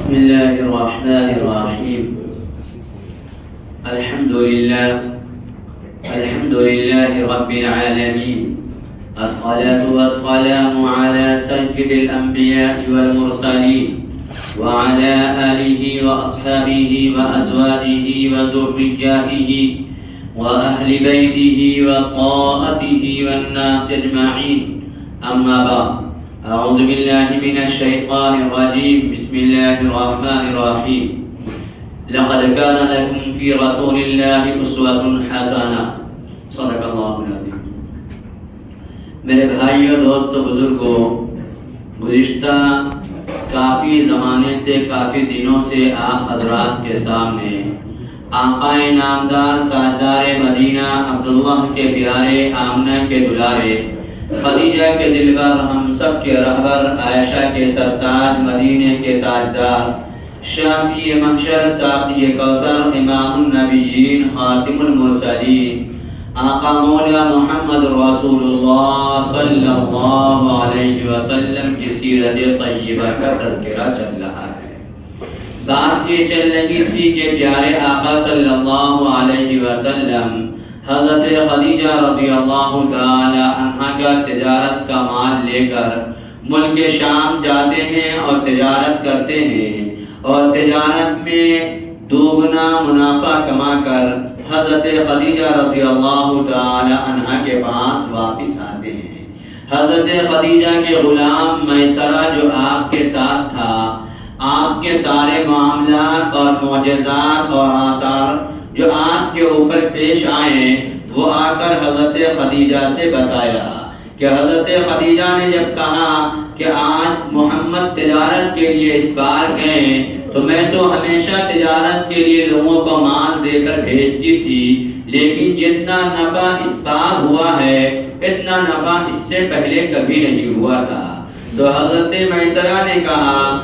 بسم الله الرحمن الرحيم. الحمد لله رب العالمين. الصلاة والسلام على سيد الأنبياء والمرسلين وعلى آله وأصحابه وأزواجه وذرياته وأهل بيته وطاعته والناس أجمعين. أما بعد، أعوذ بالله من الشيطان الرجيم. بسم الله الرحمن الرحيم. لقد كان لكم في رسول الله أسوة حسنة. صدق الله العظيم. میرے بھائیوں، دوستوں، بزرگوں، گزشتہ کافی زمانے سے، کافی دنوں سے آپ حضرات کے سامنے آقا نامدار تاجدار مدینہ عبداللہ کے پیارے، آمنہ کے دلارے، خدیجہ کے دلبر، ہم سب کے رہبر، عائشہ کے سرتاج، مدینے کے تاجدار، شافی محشر، ساقی کوثر، امام النبیین، خاتم المرسلین، آقا مولا محمد رسول اللہ صلی اللہ علیہ وسلم کی سیرت طیبہ کا تذکرہ چل رہا ہے۔ بات یہ چل رہی تھی کہ پیارے آقا صلی اللہ علیہ وسلم حضرت خدیجہ رضی اللہ تعالی عنہا کا تجارت کا مال لے کر ملک شام جاتے ہیں اور تجارت کرتے ہیں، اور تجارت میں دوگنا منافع کما کر حضرت خدیجہ رضی اللہ تعالی عنہا کے پاس واپس آتے ہیں۔ حضرت خدیجہ کے غلام میسرہ جو آپ کے ساتھ تھا، آپ کے سارے معاملات اور معجزات اور آثار جو آپ کے اوپر پیش آئے، وہ آ کر حضرت خدیجہ سے بتایا کہ حضرت خدیجہ نے جب کہا کہ آج محمد تجارت کے لیے اس بار گئے، تو میں تو ہمیشہ تجارت کے لیے لوگوں کو مال دے کر بھیجتی تھی، لیکن جتنا نفع اس بار ہوا ہے اتنا نفع اس سے پہلے کبھی نہیں ہوا تھا۔ تو حضرت میسرہ نے کہا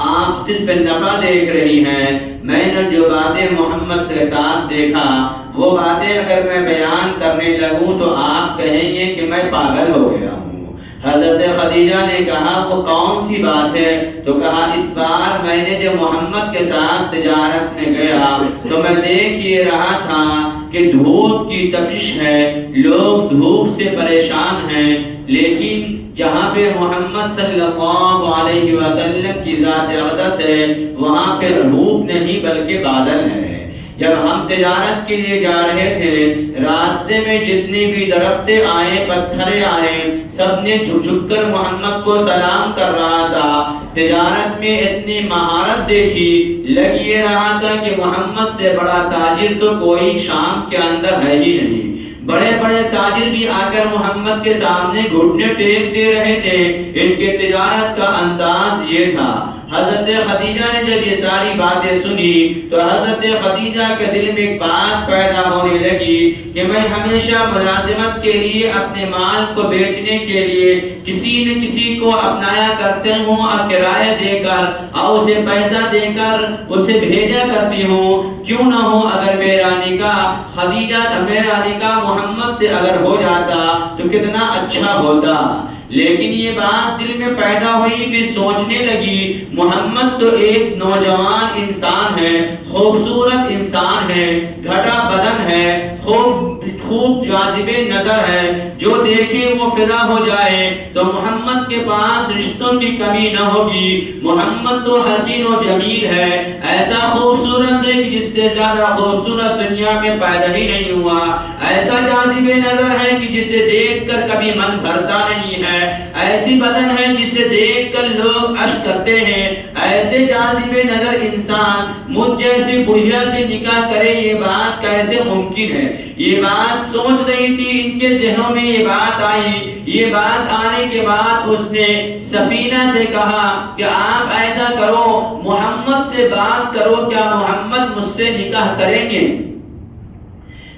آپ صرف نفع دیکھ رہی ہیں، میں نے جو باتیں محمد کے ساتھ دیکھا وہ باتیں اگر میں بیان کرنے لگوں تو آپ کہیں گے کہ میں پاگل ہو گیا ہوں۔ حضرت خدیجہ نے کہا وہ کون سی بات ہے؟ تو کہا اس بار میں نے جب محمد کے ساتھ تجارت میں گیا تو میں دیکھ یہ رہا تھا کہ دھوپ کی تپش ہے، لوگ دھوپ سے پریشان ہیں، لیکن جہاں پہ محمد صلی اللہ علیہ وسلم کی ذات اقدس ہے وہاں پہ دھوپ نہیں بلکہ بادل ہے۔ جب ہم تجارت کے لیے جا رہے تھے، راستے میں جتنے بھی درخت آئے، پتھر آئے، سب نے جھک جھک کر محمد کو سلام کر رہا تھا۔ تجارت میں اتنی مہارت دیکھی، لگ یہ رہا تھا کہ محمد سے بڑا تاجر تو کوئی شام کے اندر ہے ہی نہیں۔ بڑے بڑے تاجر بھی آ کر محمد کے سامنے گھٹنے ٹیک دے رہے تھے، ان کے تجارت کا انداز یہ تھا۔ حضرت خدیجہ نے جب یہ ساری باتیں سنی تو حضرت خدیجہ کے دل میں ایک بات پیدا ہونے لگی کہ میں ہمیشہ ملازمت کے لیے اپنے مال کو بیچنے کے لیے کسی نہ کسی کو اپنایا کرتے ہوں اور کرایہ دے کر اور اسے پیسہ دے کر اسے بھیجا کرتی ہوں، کیوں نہ ہو اگر میرا نکاح محمد سے اگر ہو جاتا تو کتنا اچھا ہوتا۔ لیکن یہ بات دل میں پیدا ہوئی، پھر سوچنے لگی محمد تو ایک نوجوان انسان ہے، خوبصورت انسان ہے، گھٹا بدن ہے، خوب جاذب نظر ہے، جو دیکھے وہ فدا ہو جائے، تو محمد کے پاس رشتوں کی کمی نہ ہوگی۔ محمد تو حسین و جمیل ہے، ایسا خوبصورت ہے کہ جس سے زیادہ خوبصورت دنیا میں پیدا ہی نہیں ہوا، ایسا جاذب نظر ہے کہ جسے دیکھ کر کبھی من بھرتا نہیں ہے، ایسی بدن ہے جسے دیکھ کر لوگ اشک کرتے ہیں، ایسے جاذب نظر انسان مجھ جیسی بڑھیا سے نکاح کرے، یہ بات کیسے ممکن ہے؟ یہ بات سوچ رہی تھی، ان کے ذہنوں میں یہ بات آئی۔ یہ بات آنے کے بعد اس نے سفینہ سے کہا کہ آپ ایسا کرو، محمد سے بات کرو، کیا محمد مجھ سے نکاح کریں گے؟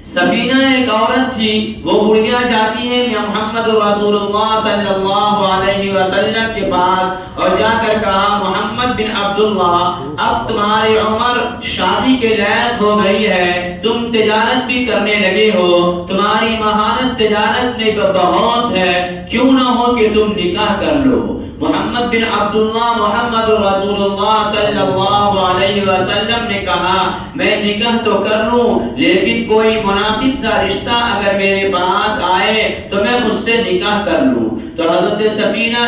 سفینہ ایک عورت تھی، وہ بڑھیا جاتی ہے محمد رسول اللہ صلی اللہ علیہ وسلم کے پاس اور جا کر کہا محمد بن عبداللہ، اب تمہاری عمر شادی کے لائق ہو گئی ہے، تم تجارت بھی کرنے لگے ہو، تمہاری مہارت تجارت میں بہت ہے، کیوں نہ ہو کہ تم نکاح کر لو۔ محمد بن عبداللہ محمد رسول اللہ صلی اللہ علیہ وسلم نے کہا میں نکاح تو کر لوں لیکن کوئی مناسب سا رشتہ اگر میرے پاس آئے تو میں اس سے نکاح کر لوں۔ تو حضرت سفینہ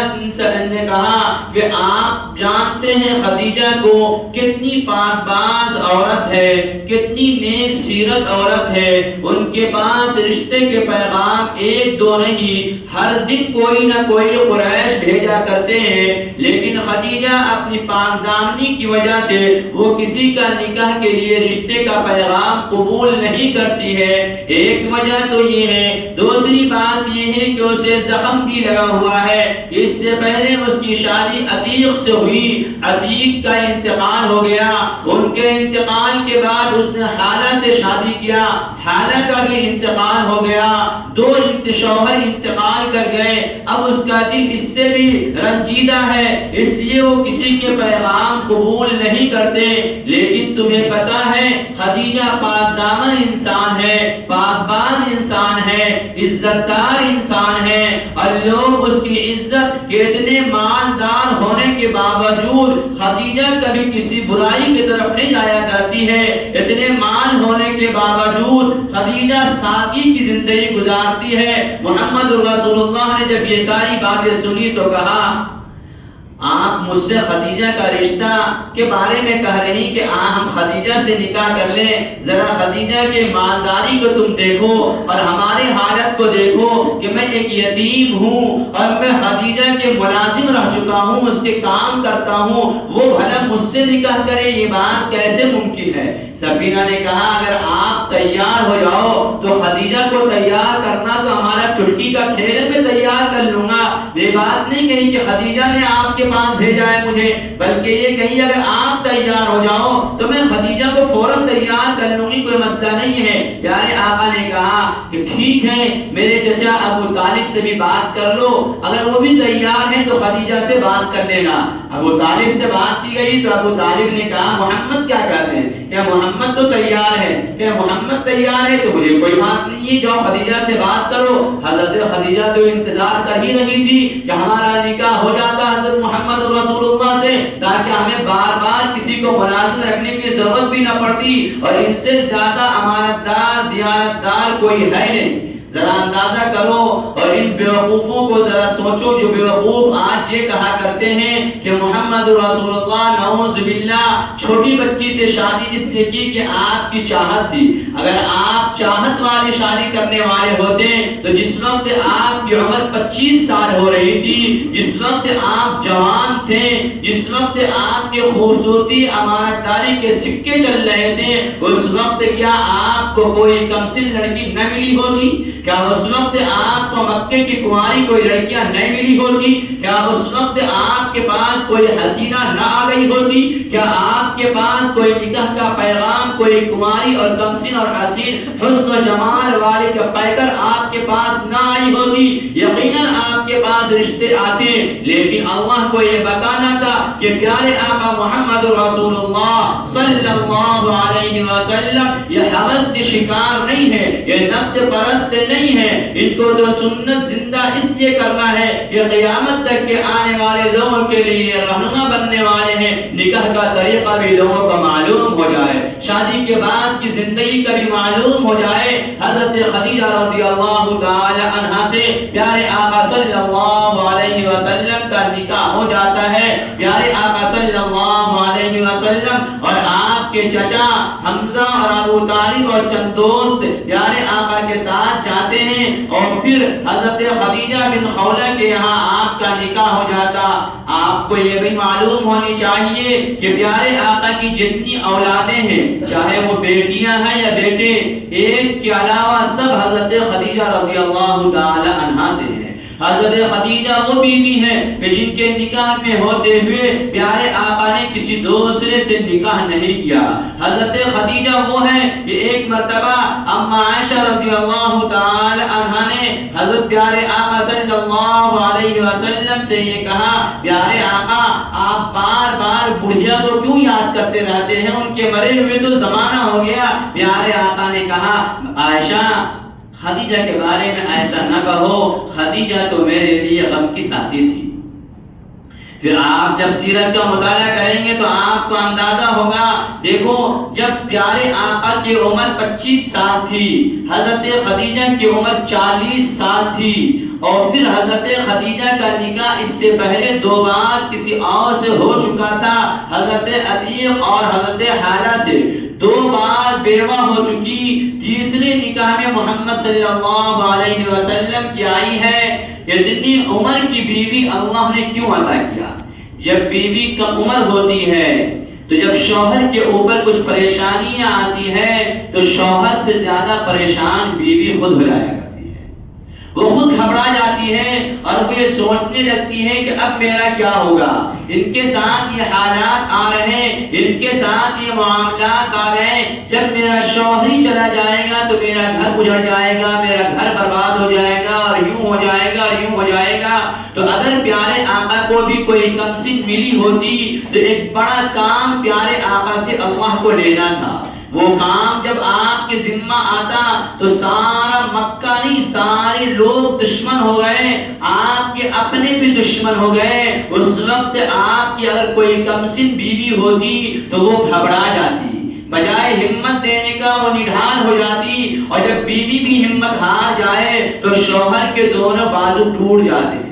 نے کہا کہ آپ جانتے ہیں خدیجہ کو کتنی پاک باز عورت ہے، کتنی نیک سیرت عورت ہے، ان کے پاس رشتے کے پیغام ایک دو نہیں، ہر دن کوئی نہ کوئی قریش بھیجا کرتے ہیں، لیکن خدیجہ اپنی پاک دامنی کی وجہ سے وہ کسی کا نکاح کے لیے رشتے کا پیغام قبول نہیں کرتی ہے۔ ایک وجہ تو یہ ہے، دوسری بات یہ ہے کہ اسے زخم بھی لگا ہوا ہے کہ اس سے پہلے اس کی شادی عتیق سے ہوئی، عتیق کا انتقال ہو گیا، ان کے انتقال کے بعد اس نے حالہ سے شادی کیا، حالہ کا بھی انتقال ہو گیا، دو شوہر انتقال کر گئے، اب اس کا دل اس سے بھی رنجیدہ ہے، اس لیے وہ کسی کے پیغام قبول نہیں کرتے۔ لیکن تمہیں پتا ہے خدیجہ پاک دامن انسان ہے، پاک باز انسان ہے، عزت دار انسان ہے، اور لوگ اس کی عزت کے اتنے مالدار ہونے کے باوجود خدیجہ کبھی کسی برائی کی طرف نہیں جایا کرتی ہے، اتنے مال ہونے کے باوجود خدیجہ سادگی کی زندگی گزارتی ہے۔ محمد رسول اللہ نے جب یہ ساری باتیں سنی تو کہا آپ مجھ سے خدیجہ کا رشتہ کے بارے میں کہہ رہی کہ ہم خدیجہ سے نکاح کر لیں، ذرا خدیجہ کے مالداری کو تم دیکھو اور ہماری حالت کو دیکھو کہ میں ایک یتیم ہوں اور میں خدیجہ کے ملازم رہ چکا ہوں، اس کے کام کرتا ہوں، وہ بھلا مجھ سے نکاح کرے، یہ بات کیسے ممکن ہے؟ سفینہ نے کہا اگر آپ تیار ہو جاؤ تو خدیجہ کو تیار کرنا تو ہمارا چٹکی کا کھیل میں تیار کر لوں گا۔ یہ بات نہیں کہی کہ خدیجہ نے آپ کے پاس بھیجا ہے مجھے، بلکہ یہ کہی اگر آپ تیار ہو جاؤ تو میں خدیجہ کو فوراً تیار کر لوں گی، کوئی مسئلہ نہیں ہے۔ پیارے آقا نے کہا کہ ٹھیک ہے، میرے چچا ابو طالب سے بھی بات کر لو، اگر وہ بھی تیار ہیں تو خدیجہ سے بات کر لینا۔ ابو طالب سے بات کی گئی تو ابو طالب نے کہا محمد کیا کہتے ہیں؟ کہ محمد تو تیار ہے، کہ محمد تیار ہے تو مجھے کوئی بات نہیں ہے، جاؤ خدیجہ سے بات کرو۔ حضرت خدیجہ تو انتظار کر ہی رہی تھی کہ ہمارا نکاح ہو جاتا حضرت محمد رسول اللہ سے، تاکہ ہمیں بار بار کسی کو ملازم رکھنے کی ضرورت بھی نہ پڑتی، اور ان سے زیادہ امانت دار دیانت دار کوئی ہے نہیں۔ ذرا اندازہ کرو اور ان بیوقوفوں کو ذرا سوچو جو بیوقوف آج یہ کہا کرتے ہیں کہ محمد رسول اللہ نعوذ باللہ چھوٹی بچی سے شادی اس نے کی کہ آپ کی چاہت تھی۔ اگر آپ چاہت والی شادی کرنے والے ہوتے تو جس وقت آپ کی عمر 25 سال ہو رہی تھی، جس وقت آپ جوان تھے، جس وقت آپ کی خوبصورتی امانت داری کے سکے چل رہے تھے، اس وقت کیا آپ کو کوئی کمسن لڑکی نہ ملی ہوتی؟ کیا اس وقت آپ کو مکے کی کنواری کوئی لڑکیاں نہیں ملی ہوتی؟ کیا اس وقت آپ کے پاس کوئی حسینہ نہ آ گئی ہوتی؟ کیا آپ کے پاس کوئی نکاح کا پیغام، کوئی کنواری اور کمسن اور حسین حسن و جمال والے کا پیکر آپ کے پاس نہ آئی ہوتی؟ یقیناً آپ کے پاس رشتے آتے، لیکن اللہ کو یہ بتانا تھا کہ پیارے آقا محمد رسول اللہ صلی اللہ علیہ وسلم یہ حوث کے شکار نہیں ہے، یہ نفس پرست نہیں ہے، ان کو تو سنت زندہ اس لیے کرنا ہے کہ قیامت تک کے آنے والے لوگوں کے لیے رہنما بننے والے ہیں، نکاح کا طریقہ بھی لوگوں کو معلوم ہو جائے، شادی کے بعد کی زندگی کا بھی معلوم ہو جائے۔ حضرت خدیجہ رضی اللہ تعالی عنہا سے پیارے آقا صلی اللہ علیہ وسلم کا نکاح ہو جاتا ہے۔ پیارے آقا صلی اللہ علیہ وسلم اور آپ کے چچا حمزہ اور ابو طالب اور چند دوست پیارے آقا کے ساتھ جاتے ہیں، اور پھر حضرت خدیجہ بن خولہ کے یہاں آپ کا نکاح ہو جاتا۔ آپ کو یہ بھی معلوم ہونی چاہیے کہ پیارے آقا کی جتنی اولادیں ہیں، چاہے وہ بیٹیاں ہیں یا بیٹے، ایک کے علاوہ سب حضرت خدیجہ رضی اللہ تعالی عنہا سے ہیں۔ حضرت خدیجہ وہ بیوی ہیں کہ جن کے نکاح میں ہوتے ہوئے پیارے آقا نے کسی دوسرے سے نکاح نہیں کیا۔ حضرت خدیجہ وہ ہیں کہ ایک مرتبہ اما عائشہ رضی اللہ تعالی عنہا نے حضرت پیارے آقا صلی اللہ علیہ وسلم سے یہ کہا پیارے آقا آپ بار بار بڑھیا کو کیوں یاد کرتے رہتے ہیں، ان کے مرے ہوئے تو زمانہ ہو گیا۔ پیارے آقا نے کہا عائشہ خدیجہ کے بارے میں ایسا نہ کہو، خدیجہ تو میرے لیے غم کی ساتھی تھی، پھر آپ جب سیرت کا مطالعہ کریں گے تو آپ کو اندازہ ہوگا. دیکھو جب پیارے آقا کی عمر 25 سال تھی، حضرت خدیجہ کی عمر 40 سال تھی، اور پھر حضرت خدیجہ کا نکاح اس سے پہلے 2 بار کسی اور سے ہو چکا تھا، حضرت عتیق اور حضرت حالہ سے 2 بار بیوہ ہو چکی. تیسرے نکاح میں محمد صلی اللہ علیہ وسلم کی آئی ہے. اتنی عمر کی بیوی اللہ نے کیوں عطا کیا؟ جب بیوی کم عمر ہوتی ہے تو جب شوہر کے اوپر کچھ پریشانیاں آتی ہے تو شوہر سے زیادہ پریشان بیوی خود ہو جایا کرتی ہے. وہ خود گھبرا جاتی ہے اور وہ یہ سوچنے لگتی ہے کہ اب میرا کیا ہوگا. ان کے ساتھ یہ حالات آ رہے ہیں، ان کے ساتھ یہ معاملات آ گئے، جب میرا شوہر ہی چلا جائے گا تو میرا گھر اجڑ جائے گا، میرا گھر برباد ہو جائے گا، اور یوں ہو جائے گا اور یوں ہو جائے گا. تو اگر پیارے آقا کو بھی کوئی کمسن ملی ہوتی تو ایک بڑا کام پیارے آقا سے اللہ کو لینا تھا. وہ کام جب آپ کے ذمہ آتا تو سارا مکہ نہیں، سارے لوگ دشمن ہو گئے، آپ کے اپنے بھی دشمن ہو گئے. اس وقت آپ کی اگر کوئی کمسن بیوی ہوتی تو وہ گھبرا جاتی، بجائے ہمت دینے کا وہ نڈھال ہو جاتی. اور جب بیوی بھی ہمت ہار جائے تو شوہر کے دونوں بازو ٹوٹ جاتے ہیں.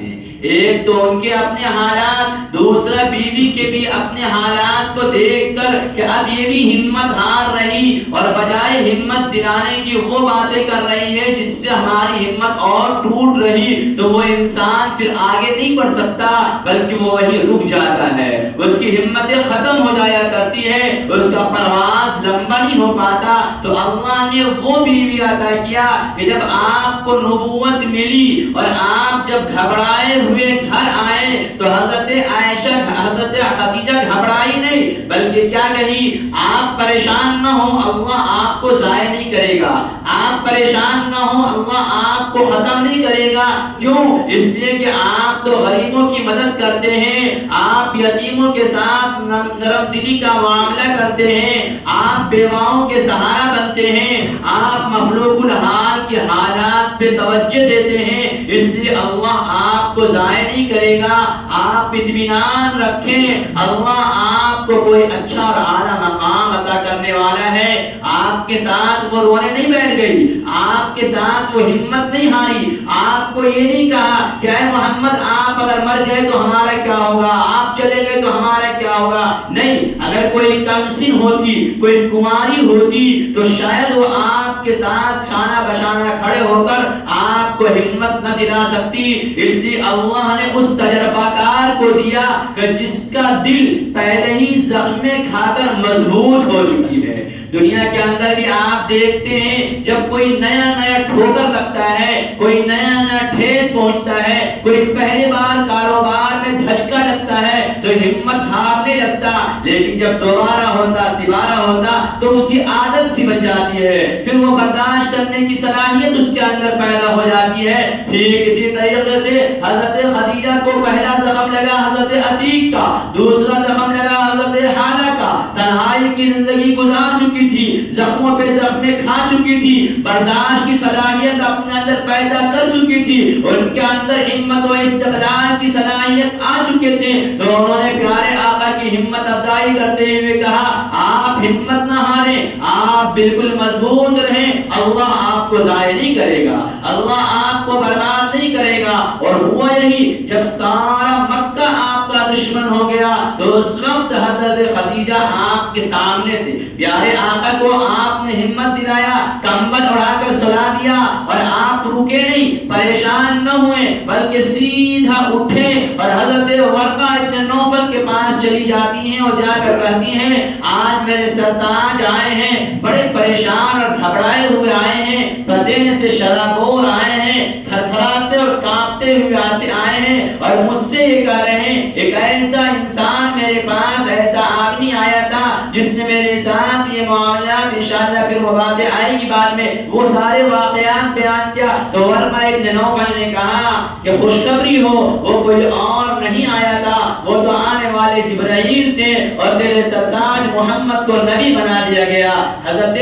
ایک تو ان کے اپنے حالات، دوسرا بیوی کے بھی اپنے حالات کو دیکھ کر کہ اب یہ بھی ہمت ہار رہی اور بجائے ہمت دلانے کی وہ باتیں کر رہی ہے جس سے ہماری ہمت اور ٹوٹ رہی. تو وہ انسان پھر آگے نہیں بڑھ سکتا بلکہ وہ وہیں رک جاتا ہے، اس کی ہمتیں ختم ہو جایا کرتی ہے، اس کا پرواز لمبا نہیں ہو پاتا. تو اللہ نے وہ بیوی عطا کیا کہ جب آپ کو نبوت ملی اور آپ جب گھبرائے ہوئے گھر آئے تو حضرت عائشہ حضرت خدیجہ گھبرائی نہیں بلکہ کیا کہی، آپ پریشان نہ ہو، اللہ آپ کو ضائع نہیں کرے گا. آپ پریشان نہ ہو، اللہ آپ کو ختم نہیں کرے گا. کیوں؟ اس لیے کہ آپ تو غریبوں کی مدد کرتے ہیں، آپ یتیموں کے ساتھ نرم دلی کا معاملہ کرتے ہیں، آپ بیواؤں کے سہارا بنتے ہیں، آپ مخلوق الحال کے حالات پہ توجہ دیتے ہیں. اس لیے اللہ آپ کو ضائع نہیں کرے گا. آپ اطمینان رکھیں، اللہ آپ کو کوئی اچھا اور اعلیٰ مقام عطا کرنے والا ہے. آپ کے ساتھ وہ رونے نہیں بیٹھ گئی، آپ کے ساتھ وہ ہمت نہیں ہاری، آپ کو یہ نہیں کہا کہ اے محمد آپ اگر مر گئے تو ہمارا کیا ہوگا، آپ چلے گئے تو ہمارا کیا ہوگا. نہیں، اگر کوئی کمسن ہوتی، کوئی کماری ہوتی تو شاید وہ آپ کے ساتھ شانہ بشانہ کھڑے ہو کر آپ کو ہمت نہ دلا سکتی. اس لیے اللہ نے اس تجربہ کار کو دیا کہ جس کا دل پہلے ہی زخم کھا کر مضبوط ہو چکی ہے. دنیا کے اندر بھی آپ دیکھتے ہیں جب کوئی نیا نیا ٹھوکر لگتا ہے، کوئی نیا نیا ٹھیس پہنچتا ہے، کوئی پہلی بار کاروبار میں دھچکا لگتا ہے تو ہمت ہارنے لگتا، لیکن جب دوبارہ ہوتا تیبارہ ہوتا تو اس کی عادت سی بن جاتی ہے، پھر وہ برداشت کرنے کی صلاحیت اس کے اندر پیدا ہو جاتی ہے. ٹھیک اسی طریقے سے حضرت خدیجہ کو پہلا زخم لگا حضرت عتیق کا، دوسرا زخم لگا حضرت حالہ کا. تنہائی کی زندگی گزار چکی تھی، زخموں پہ زخمیں کھا چکی تھی، برداشت کی صلاحیت اپنے اندر پیدا کر چکی تھی، ان کے اندر ہمت و استقلال کی صلاحیت آ چکے تھے. تو انہوں نے پیارے آقا کی ہمت افزائی کرتے ہوئے کہا آپ ہمت نہ ہاریں، آپ بالکل مضبوط رہیں، اللہ آپ کو ضائع نہیں کرے گا، اللہ آپ کو برباد نہیں کرے گا. اور ہوا یہی، جب سارا مکہ آپ کا دشمن ہو گیا تو اس وقت حضرت خدیجہ آپ کے سامنے تھے. پیارے آقا کو آپ نے ہمت دلایا، کمبل اڑا کر سلا دیا اور آپ رکے نہیں، پریشان نہ ہوئے بلکہ سیدھا اٹھے اور حضرت ورقہ ابن نوفل کے پاس چلی جاتی ہیں اور جا کر کہتی ہیں آج میرے سرتاج آئے ہیں، بڑے پریشان اور گھبرائے ہوئے آئے ہیں، پسینے سے شرابور آئے ہیں، تھرتھراتے اور کانپتے ہوئے آئے ہیں اور مجھ سے یہ کہہ رہے ہیں ایک ایسا انسان میرے پاس، ایسا آدمی آیا تھا جس نے میرے ساتھ یہ معاملات، انشاءاللہ پھر وہ باتیں آئے گی بعد میں، وہ سارے واقعات بیان کیا. تو ورقہ ابن نوفل نے کہا کہ خوشخبری ہو، وہ کوئی اور نہیں آیا تھا، وہ تو آنے والے والے جبرائیل تھے اور تیرے سرتاج محمد کو نبی بنا دیا گیا۔ حضرت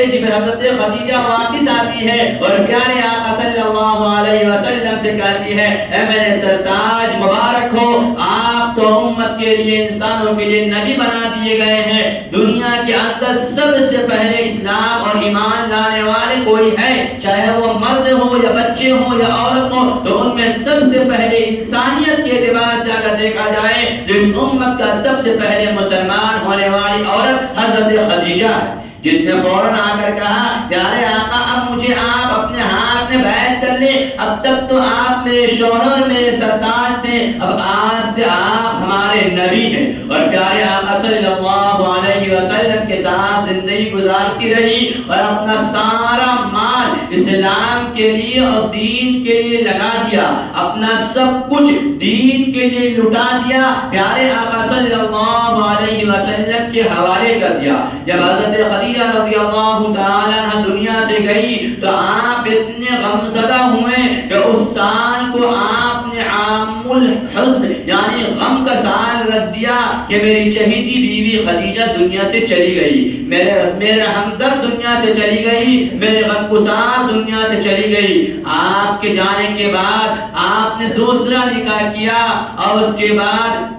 خدیجہ واپس آتی ہے اور پیارے آقا صلی اللہ علیہ وسلم سے کہتی ہے اے میرے سرتاج مبارک ہو، آپ تو امت کے لیے انسانوں کے لیے نبی بنا دیے گئے ہیں۔ دنیا کے اندر سب سے پہلے اسلام اور ایمان لانے والے کوئی ہے، چاہے وہ مرد ہو یا بچے ہو یا عورت ہو، تو ان میں سب سے پہلے انسانیت کے اعتبار سے اگر دیکھا جائے تو اس امت کا سب سے پہلے مسلمان ہونے والی عورت حضرت خدیجہ ہے، جس نے فوراً آ کر کہا پیارے آقا اب مجھے آپ اپنے ہاتھ میں بیعت کر لیں، اب تک تو آپ میرے شوہر میرے سرتاج تھے، اب آج سے آپ ہمارے نبی ہیں۔ اور پیارے آقا صلی اللہ علیہ وسلم کے ساتھ زندگی گزارتی رہی اور اپنا سارا مال اسلام کے لیے اور دین کے لیے لگا دیا، اپنا سب کچھ دین کے لیے لٹا دیا، پیارے آقا صلی اللہ علیہ وسلم کے حوالے کر دیا۔ جب حضرت خدیجہ رضی اللہ تعالی عنہ دنیا سے گئی تو آپ اتنے غمزدہ ہوئے کہ اس سال کو آپ نے عام الحزن یعنی غم کا سال رکھ دیا کہ میری چہیتی بیوی خدیجہ دنیا سے چلی گئی، میرے ہمدرد دنیا سے چلی گئی، میرے غمگسار دنیا سے چلی گئی۔ آپ کے جانے کے بعد آپ نے دوسرا نکاح کیا اور اس کے بعد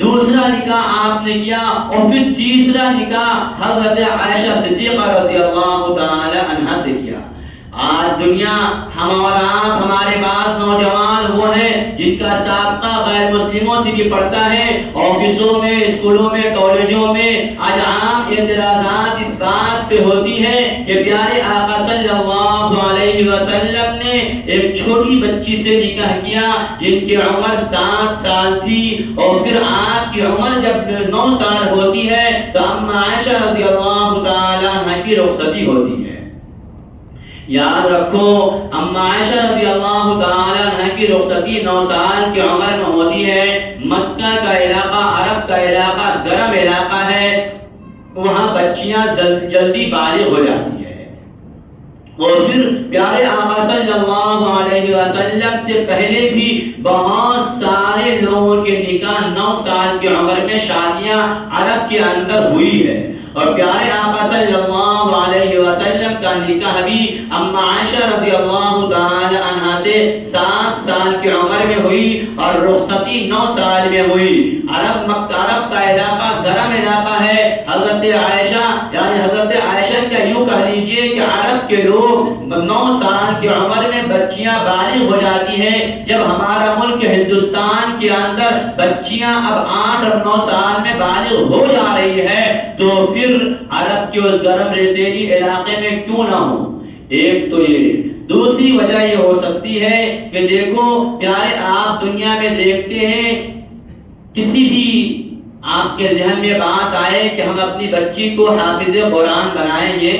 دوسرا نکاح آپ نے کیا اور پھر تیسرا نکاح حضرت عائشہ صدیقہ رضی اللہ تعالی عنہا سے کیا۔ آج دنیا ہم اور آپ ہمارے بعض نوجوان وہ ہیں جن کا سابقہ غیر مسلموں سے بھی پڑتا ہے، آفسوں میں، اسکولوں میں، کالجوں میں آج عام اعتراضات اس بات پہ ہوتی ہے کہ پیارے آقا صلی اللہ علیہ وسلم نے ایک چھوٹی بچی سے نکاح کیا جن کی عمر 7 سال تھی، اور پھر آپ کی عمر جب 9 سال ہوتی ہے تو اما عائشہ رضی اللہ تعالی عنہ کی رخصتی ہوتی ہے۔ یاد رکھو اما عائشہ رضی اللہ تعالی عنہ کی رخصتی 9 سال کی عمر میں ہوتی ہے۔ مکہ کا علاقہ، عرب کا علاقہ گرم علاقہ ہے، وہاں بچیاں جلدی بالغ ہو جاتی ہیں، اور پھر پیارے آقا صلی اللہ علیہ وسلم سے پہلے بھی بہت سارے لوگوں کے نکاح 9 سال کی عمر میں شادیاں عرب کے اندر ہوئی ہے، اور پیارے آقا صلی اللہ علیہ وسلم کا نکاح بھی اما عائشہ رضی اللہ تعالی عنہا سے 7 سال کی عمر میں ہوئی اور رخصتی 9 سال میں ہوئی۔ عرب کا علاقہ گرم علاقہ ہے۔ حضرت عائشہ یعنی حضرت عائشہ کا یوں کہہ لیجئے کہ عرب کے لوگ 9 سال کی عمر میں بچیاں بالغ ہو جاتی ہیں، جب ہمارا ملک ہندوستان کے اندر بچیاں اب 8 اور 9 سال میں بالغ ہو جا رہی ہے تو پھر عرب کے اس گرم ریتیلی علاقے میں کیوں نہ ہو؟ ایک تو یہ، دوسری وجہ یہ ہو سکتی ہے کہ دیکھو پیارے آپ دنیا میں دیکھتے ہیں کسی بھی آپ کے ذہن میں بات آئے کہ ہم اپنی بچی کو حافظ قرآن بنائیں گے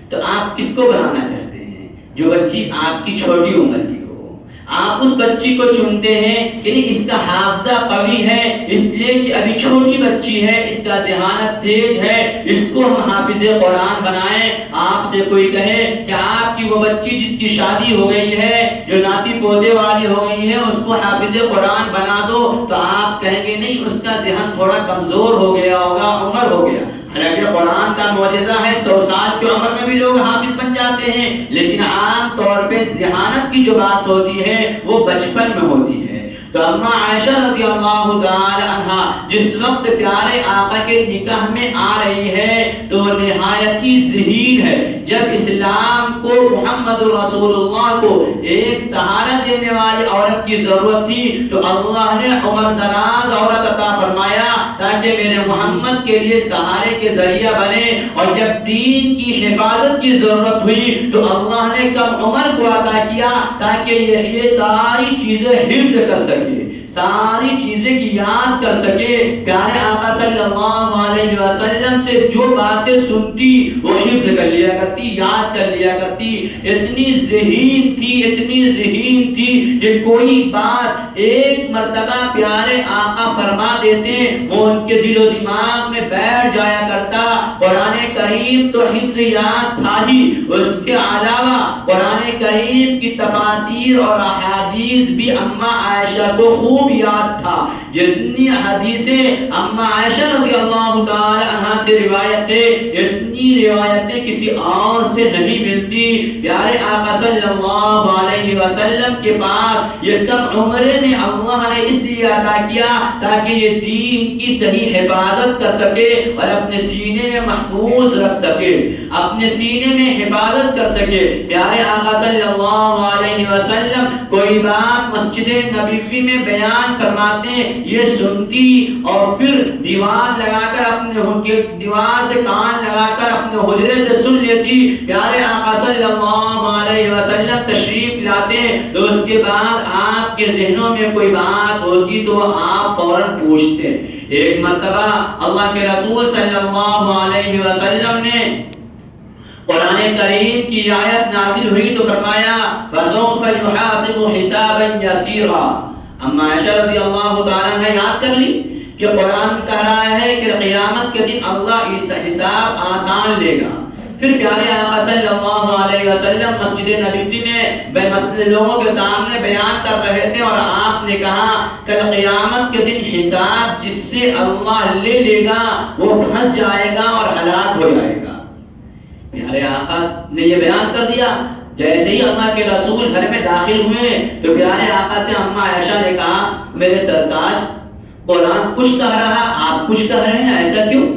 تو آپ کس کو بنانا چاہتے ہیں؟ جو بچی آپ کی چھوٹی عمر کی ہو۔ آپ اس بچی کو چنتے ہیں یعنی اس کا حافظہ قوی ہے، اس لیے کہ ابھی چھوٹی بچی ہے، اس کا ذہانت تیز ہے، اس کو ہم حافظ قرآن بنائیں۔ آپ سے کوئی کہے کہ آپ کی وہ بچی جس کی شادی ہو گئی ہے، جو ناتی پودے والی ہو گئی ہے، اس کو حافظ قرآن بنا دو، تو آپ کہیں گے نہیں اس کا ذہن تھوڑا کمزور ہو گیا ہوگا، عمر ہو گیا۔ حالانکہ قرآن کا معجزہ ہے 100 سال کی عمر میں بھی لوگ حافظ بن جاتے ہیں، لیکن عام طور پہ ذہانت کی جو بات ہوتی ہے وہ بچپن میں ہوتی ہے۔ تو اما عائشہ رضی اللہ تعالی عنہا جس وقت پیارے آقا کے نکاح میں آ رہی ہے تو نہایت ہی ذہین ہے۔ جب اسلام کو محمد رسول اللہ کو ایک سہارا دینے والی عورت کی ضرورت تھی تو اللہ نے عمر دراز عورت عطا فرمایا تاکہ میرے محمد کے لیے سہارے کے ذریعہ بنے، اور جب دین کی حفاظت کی ضرورت ہوئی تو اللہ نے کم عمر کو عطا کیا تاکہ یہ ساری چیزیں حفظ کر سکے، ساری چیزیں کی یاد کر سکے۔ پیارے آقا صلی اللہ علیہ وسلم سے جو باتیں سنتی وہ حفظ کر لیا کرتی، یاد کر لیا کرتی۔ اتنی ذہین تھی، اتنی ذہین تھی کہ کوئی بات ایک مرتبہ پیارے آقا فرما دیتے وہ ان کے دل و دماغ میں بیٹھ جایا کرتا۔ قرآن کریم تو حفظ یاد تھا ہی، اس کے علاوہ قرآن کریم کی تفاسیر اور احادیث بھی اما عائشہ کو خوب یاد تھا. جتنی حدیثیں اما عائشہ رضی اللہ تعالی عنہا سے روایتیں، اتنی روایتیں کسی اور سے نہیں ملتی. پیارے آقا صلی اللہ علیہ وسلم کے پاس یہ کم عمرے میں اللہ نے اس لیے عطا کیا تاکہ یہ دین کی صحیح حفاظت کر سکے اور اپنے سینے میں محفوظ رکھ سکے، اپنے سینے میں حفاظت کر سکے. پیارے آقا صلی اللہ علیہ وسلم کوئی بات مسجد نبوی میں بیان فرماتے، یہ سنتی اور پھر دیوار لگا کر اپنے دیوار سے کان لگا کر اپنے حجرے سے سن لیتی. پیارے آقا صلی اللہ علیہ وسلم تشریف لاتے تو اس کے بعد آپ کے ذہنوں میں کوئی بات ہوتی تو آپ فوراً پوچھتے. ایک مرتبہ اللہ کے رسول صلی اللہ علیہ وسلم نے قرآن کریم کی آیت نازل ہوئی تو فرمایا فَسَوْفَ يُحَاسِبُ حِسَابًا يَسِيرًا. اما عائشہ رضی اللہ تعالیٰ نے یاد کر لی کہ قرآن کہہ رہا ہے کہ قیامت کے دن اللہ حساب آسان لے گا. پھر پیارے آقا صلی اللہ علیہ وسلم مسجد نبوی میں لوگوں کے سامنے بیان کر رہے تھے اور آپ نے کہا کل قیامت کے دن حساب جس سے اللہ لے لے گا وہ پھنس جائے گا اور ہلاک ہو جائے گا. پیارے آقا نے یہ بیان کر دیا. جیسے ہی اللہ کے رسول گھر میں داخل ہوئے تو پیارے آقا سے اما عائشہ نے کہا میرے سرتاج قرآن کچھ کہہ رہا آپ کچھ کہہ رہے ہیں، ایسا کیوں؟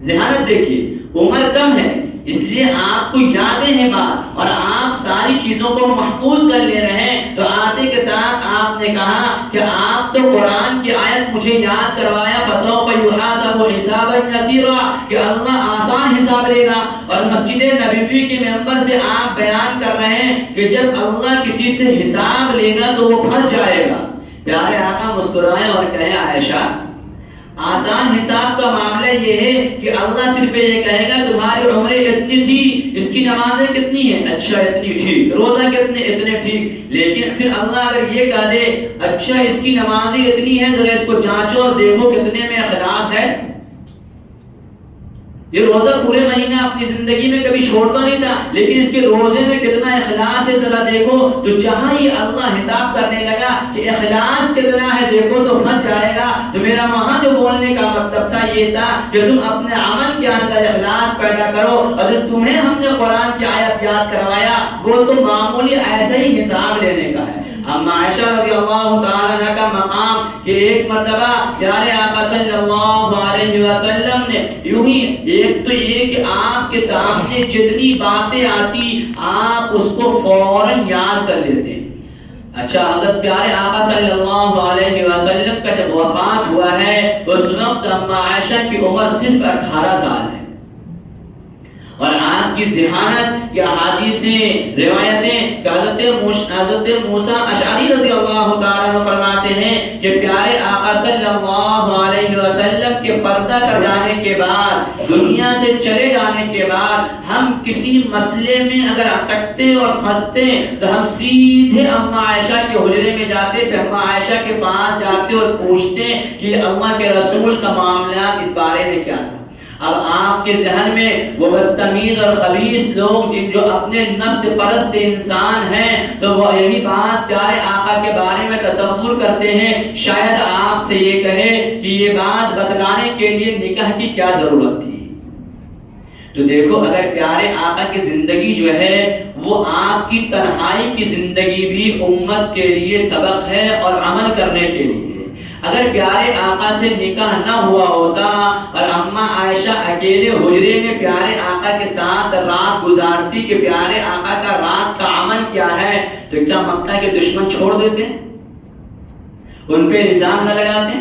ذہانت دیکھیے، عمر کم ہے اس لیے آپ کو یادیں ہیں بات اور آپ ساری چیزوں کو محفوظ کر لے رہے ہیں. تو آتے کے ساتھ آپ نے کہا کہ آپ تو قرآن کی آیت مجھے یاد کروایا فَسَوْفَ يُحَاسَبُ حِسَابًا يَسِيرًا کہ اللہ آسان حساب لے گا، اور مسجد نبوی کے ممبر سے آپ بیان کر رہے ہیں کہ جب اللہ کسی سے حساب لے گا تو وہ پھنس جائے گا. پیارے آقا مسکرائے اور کہے عائشہ آسان حساب کا معاملہ یہ ہے کہ اللہ صرف یہ کہے گا تمہاری عمریں اتنی تھی، اس کی نمازیں کتنی ہیں، اچھا اتنی ٹھیک، روزہ کتنے اتنے ٹھیک. لیکن پھر اللہ اگر یہ کہہ دے اچھا اس کی نمازیں اتنی ہیں ذرا اس کو جانچو اور دیکھو کتنے میں اخلاص ہے. یہ روزہ پورے مہینہ اپنی زندگی میں کبھی چھوڑتا نہیں تھا لیکن اس کے روزے میں کتنا اخلاص ہے ذرا دیکھو. تو جہاں ہی اللہ حساب کرنے لگا کہ اخلاص کتنا ہے دیکھو تو پھنس جائے گا. تو میرا وہاں جو بولنے کا مطلب تھا یہ تھا کہ تم اپنے عمل کے اندر اخلاص پیدا کرو. اگر تمہیں ہم نے قرآن کی آیت یاد کروایا وہ تو معمولی ایسے ہی حساب لینے کا ہے. اما عائشہ رضی اللہ تعالی عنہ کا مقام کہ ایک مرتبہ پیارے آقا صلی اللہ علیہ وسلم نے یوں ہی ایک تو یہ کہ آپ کے سامنے جتنی باتیں آتی آپ اس کو فوراً یاد کر لیتے. اچھا حضرت پیارے آقا صلی اللہ علیہ وسلم کا جب وفات ہوا ہے اس وقت اما عائشہ کی عمر صرف 18 سال ہے اور آپ کی ذہانت کی احادیثیں روایتیں حضرت موسیٰ اشعری رضی اللہ تعالیٰ عنہ فرماتے ہیں کہ پیارے آقا صلی اللہ علیہ وسلم کے پردہ کر جانے کے بعد دنیا سے چلے جانے کے بعد ہم کسی مسئلے میں اگر اٹکتے اور پھنستے تو ہم سیدھے اما عائشہ کے حجرے میں جاتے پھر اما عائشہ کے پاس جاتے اور پوچھتے کہ اللہ کے رسول کا معاملہ اس بارے میں کیا تھا. اب آپ کے ذہن میں وہ بدتمیز اور خبیث لوگ جو اپنے نفس پرست انسان ہیں تو وہ یہی بات پیارے آقا کے بارے میں تصور کرتے ہیں شاید آپ سے یہ کہے کہ یہ بات بتلانے کے لیے نکاح کی کیا ضرورت تھی. تو دیکھو اگر پیارے آقا کی زندگی جو ہے وہ آپ کی تنہائی کی زندگی بھی امت کے لیے سبق ہے اور عمل کرنے کے لیے. اگر پیارے آقا سے نکاح نہ ہوا ہوتا اور اما عائشہ اکیلے حجرے میں پیارے آقا کے ساتھ رات گزارتی کہ پیارے آقا کا رات کا عمل کیا ہے تو کیا مکہ کے دشمن چھوڑ دیتے؟ ان پہ الزام نہ لگاتے؟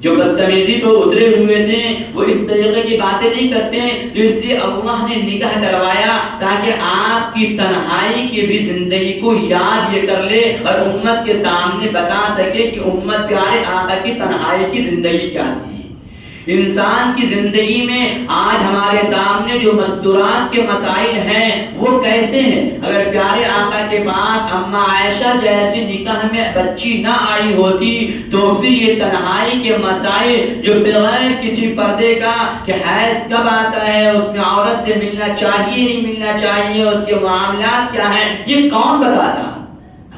جو بدتمیزی پہ اترے ہوئے تھے وہ اس طریقے کی باتیں نہیں کرتے جو اس لیے اللہ نے نکاح کروایا تاکہ آپ کی تنہائی کی بھی زندگی کو یاد یہ کر لے اور امت کے سامنے بتا سکے کہ امت پیارے آقا کی تنہائی کی زندگی کیا تھی. انسان کی زندگی میں آج ہمارے سامنے جو مستورات کے مسائل ہیں وہ کیسے ہیں؟ اگر پیارے آقا کے پاس اما عائشہ جیسی نکاح میں بچی نہ آئی ہوتی تو پھر یہ تنہائی کے مسائل جو بغیر کسی پردے کا کہ حیض کب آتا ہے، اس میں عورت سے ملنا چاہیے نہیں ملنا چاہیے، اس کے معاملات کیا ہیں، یہ کون بتاتا؟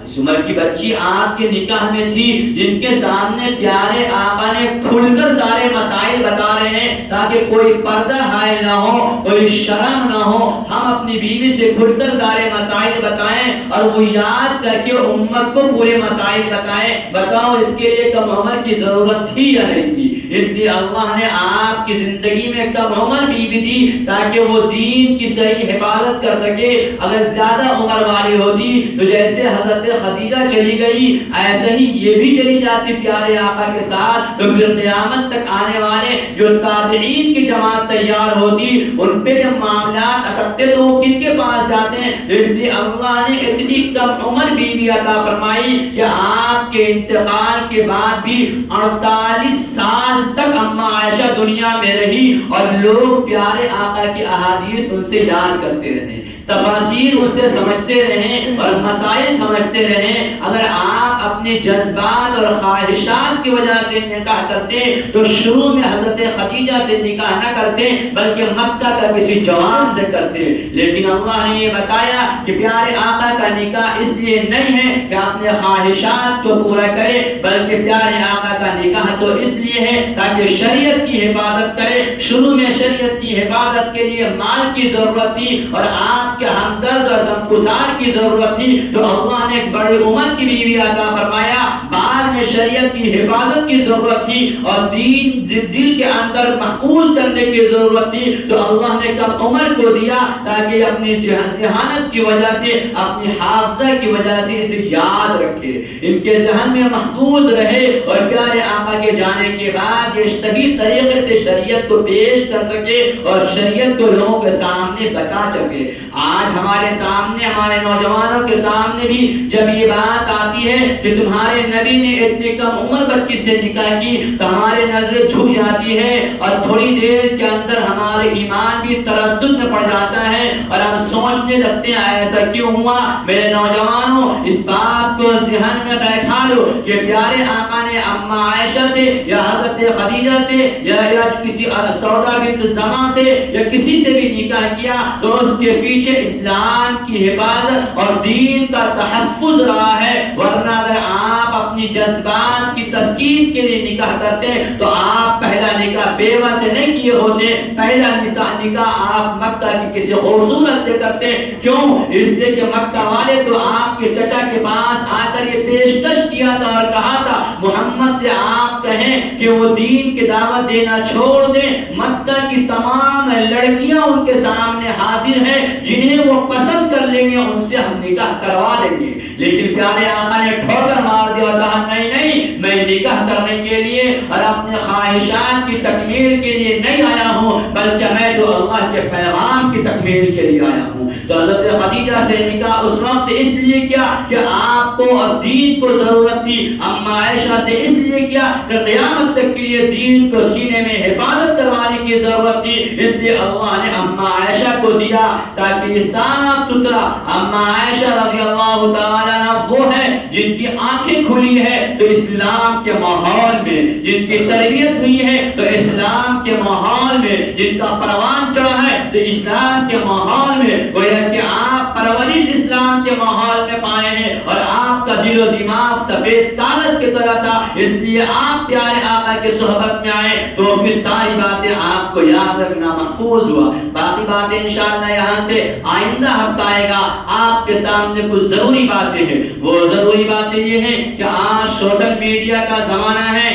اس عمر کی بچی آپ کے نکاح میں تھی، جن کے سامنے پیارے آقا نے کھل کر سارے مسائل بتا رہے ہیں تاکہ کوئی پردہ حائل نہ ہو، کوئی شرم نہ ہو، ہم اپنی بیوی سے کھل کر سارے مسائل بتائیں اور وہ یاد کر کے امت کو پورے مسائل بتائیں۔ بتاؤ اس کے لیے کم عمر کی ضرورت تھی یا نہیں تھی؟ اس لیے اللہ نے آپ کی زندگی میں کم عمر بیوی دی تاکہ وہ دین کی صحیح حفاظت کر سکے۔ اگر زیادہ عمر والی ہوتی تو جیسے حضرت خدیجہ چلی گئی ایسے ہی یہ بھی چلی جاتی پیارے آقا کے ساتھ، تو پھر قیامت تک آنے والے جو تابعین کی جماعت تیار ہوتی، ان پہ جب معاملات اٹکتے تو وہ کن کے پاس جاتے ہیں؟ اس لیے اللہ نے اتنی کم عمر بیوی عطا فرمائی کہ آپ کے انتقال کے بعد بھی 48 سال تک اما عائشہ دنیا میں رہی اور لوگ پیارے آقا کی احادیث ان سے یاد کرتے رہے، تفاسیر ان سے سمجھتے رہیں اور مسائل سمجھتے رہیں۔ اگر آپ اپنے جذبات اور خواہشات کی وجہ سے نکاح کرتے تو شروع میں حضرت خدیجہ سے نکاح نہ کرتے بلکہ مکہ کا کسی جوان سے کرتے، لیکن اللہ نے یہ بتایا کہ پیارے آقا کا نکاح اس لیے نہیں ہے کہ اپنے خواہشات کو پورا کرے، بلکہ پیارے آقا کا نکاح تو اس لیے ہے تاکہ شریعت کی حفاظت کرے۔ شروع میں شریعت کی حفاظت کے لیے مال کی ضرورت تھی اور آپ کے ہمدرد اور غمگسار کی ضرورت تھی، تو اللہ نے ایک بڑی عمر کی بیوی عطا فرمایا۔ بعد میں شریعت کی حفاظت کی ضرورت تھی اور دین دل کے اندر محفوظ کرنے کی ضرورت تھی، تو اللہ نے کم عمر کو دیا تاکہ اپنی ذہانت کی وجہ سے، اپنی حافظہ کی وجہ سے اسے یاد رکھے، ان کے ذہن میں محفوظ رہے اور پیارے آقا کے جانے کے بعد یہ صحیح طریقے سے شریعت کو پیش کر سکے اور شریعت کو لوگوں کے سامنے بتا سکے۔ آج ہمارے سامنے، ہمارے نوجوانوں کے سامنے بھی جب یہ بات آتی ہے کہ تمہارے نبی نے اتنی کم عمر بچی سے نکاح کی تو ہمارے نظریں جھک جاتی ہے اور تھوڑی دیر کے اندر ہمارے ایمان بھی تردد میں پڑ جاتا ہے اور ہم سوچنے لگتے ہیں ایسا کیوں ہوا؟ میرے نوجوانوں، اس بات کو ذہن میں بیٹھا لو کہ پیارے آقا نے اما عائشہ سے یا حضرت خدیجہ سے یا کسی سودا بنت زماں سے یا کسی سے بھی نکاح کیا تو اس کے پیچھے اسلام کی حفاظت اور دین کا تحفظ رہا ہے، ورنہ اگر آپ اپنی جذبات کی تسکین کے لیے نکاح کرتے تو آپ پہلا نکاح بیوہ سے نہیں کیے ہوتے، پہلا نکاح آپ مکہ کی کسی خوبصورت سے کرتے۔ کیوں؟ اس لیے کہ مکہ والے تو آپ کے چچا کے پاس آ کر یہ پیشکش کیا تھا اور کہا تھا محمد سے آپ کہیں کہ وہ دین کی دعوت دینا چھوڑ دیں، مکہ کی تمام لڑکیاں ان کے سامنے حاضر ہیں، جنہیں وہ پسند کر لیں گے ان سے ہم نکاح کروا دیں گے۔ لیکن پیارے آقا نے ٹھوکر مار دیا اور کہا نہیں نہیں، میں نکاح کرنے کے لیے اور اپنے خواہشات کی تکمیل کے لیے نہیں آیا ہوں، بلکہ میں تو اللہ کے پیغام کی تکمیل کے لیے آیا ہوں۔ تو حضرت خدیجہ سے نکاح اس وقت اس لیے کیا کہ آپ کو اور دین کو ضرورت تھی، اما عائشہ سے اس لیے کیا کہ قیامت تک کے لیے دین کو سینے میں حفاظت کروانے کی ضرورت تھی، اس لیے اللہ نے اما عائشہ کو دیا تاکہ صاف ستھرا اما عائشہ رضی اللہ تعالیٰ عنہ وہ ہے جن کی آنکھیں کھلی ہے تو اسلام کے ماحول میں، جن کی تربیت ہوئی ہے تو اسلام کے ماحول میں، جن کا پروان چڑھا ہے تو اسلام کے ماحول میں، گویا کہ آپ پرورش اسلام کے ماحول میں پائے ہیں اور آپ کا دل و دماغ سفید کاغذ کی طرح تھا، اس لیے آپ پیارے آقا کی صحبت میں آئے تو پھر ساری باتیں آپ کو یاد رکھنا محفوظ ہوا۔ باقی باتیں انشاءاللہ یہاں سے آئندہ ہفتہ آئے گا، آپ کے سامنے کچھ ضروری باتیں ہیں۔ وہ ضروری باتیں یہ ہیں کہ آج سوشل میڈیا کا زمانہ ہے،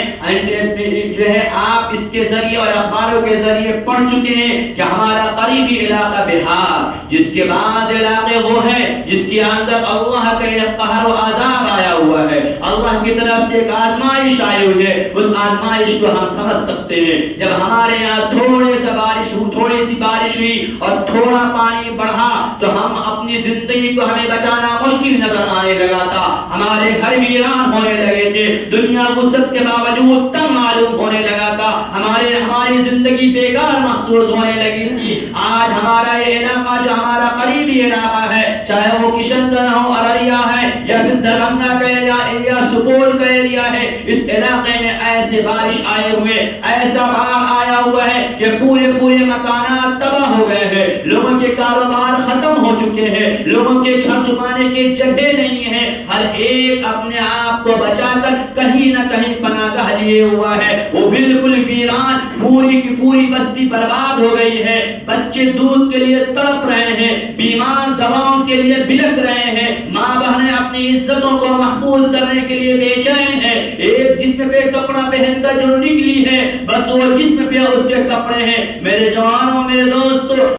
جو ہے آپ اس کے ذریعے اور اخباروں کے ذریعے پڑھ چکے ہیں کہ ہمارا قریبی علاقہ بہار، جس کے بعض علاقے وہ ہیں جس کے اندر اللہ کا قہر و عذاب آیا ہوا ہے، اللہ کی طرف سے ایک آزمائش آئی ہوئی ہے، اس آزمائش کو ہم سمجھ سکتے ہیں۔ جب ہمارے یہاں تھوڑی سی بارش ہوئی اور تھوڑا پانی بڑھا تو ہم اپنی زندگی کو ہمیں بچانا مشکل نظر آنے لگا تھا، ہمارے گھر ویران ہونے لگے لگے تھے، دنیا وسعت کے باوجود تنگ معلوم ہونے لگا تھا، ہماری زندگی بیکار محسوس ہونے لگی تھی۔ آج ہمارا یہ علاقہ جو ہمارا قریبی علاقہ ہے، چاہے وہ کشن گنج ہو، ارریا ہے، یا پھر دربھنگہ کا ایریا، سپول کا ایریا ہے، اس علاقے میں ایسے بارش آئے ہوئے، ایسا باڑھ آیا ہوا ہے کہ پورے مکانات تباہ ہو گئے ہیں، لوگوں کے کاروبار ختم ہو چکے ہیں، لوگوں کے چھپ چھپانے کی جگہ نہیں ہے، ہر ایک اپنے آپ کو بچا کر کہیں نہ کہیں پناہ گاہ لیے ہوا ہے، وہ بالکل ویران، پوری کی پوری بستی برباد ہو گئی ہے، بچے دودھ کے لیے تڑپ رہے ہیں، بیمار دواؤں کے لیے بلک رہے ہیں، ماں بہنیں اپنی عزتوں کو محفوظ کرنے کے لیے بے چین ہیں، ایک جسم پہ کپڑا پہن کر جو نکلی ہے بس وہ جسم پہ اس کے کپڑے ہیں۔ میرے جوانوں، میرے دوستوں،